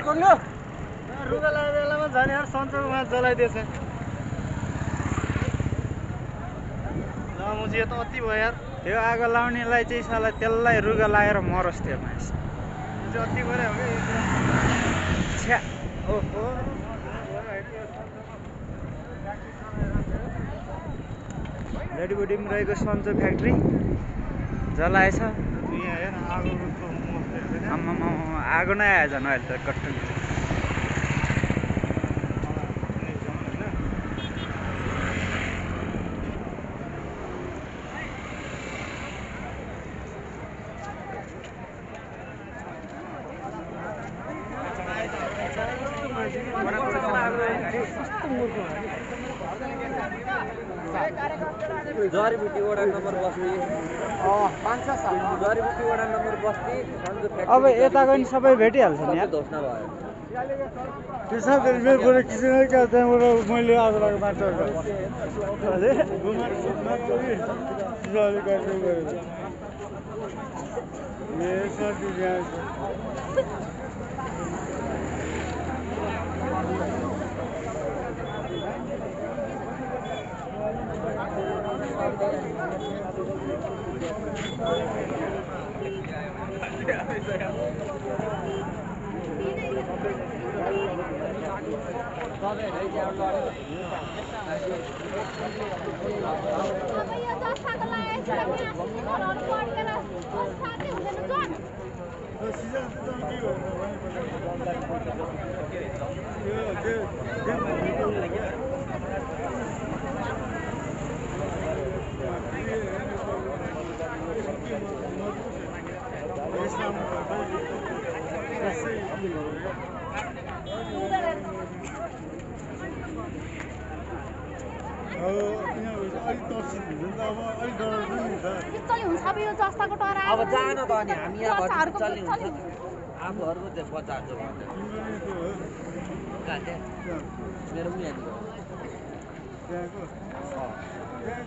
रुगा लागेको बेलामा झन् यार सन्चोमा जलाइदिएछ मुझे त अति भयो यार त्यो आगो लाउनेलाई चाहिँ साला त्यसलाई रुगा लाएर मरोस् त्यो मान्छे अति गरे हो छ्या ओहो जडीबुटीमा रहेको सन्चो फ्याक्ट्री जलाएछ आम्मामा आगो नै आयो झन् अहिले त कट्टन जडीबुटी वडा नम्बर बस्ती जडीबुटी वडा नम्बर बस्ती अब यताको नि सबै भेटिहाल्छ नि यार धोस्ना भयो त्यसमा मेरो किसिमले क्या त्यहाँबाट मैले आज मात्र अब जान त अनि हामी यहाँ चल्ने हुन्छ आफूहरूको त्यो बच्चाहरू चाहिँ भन्दैन मेरो पनि यहाँनिर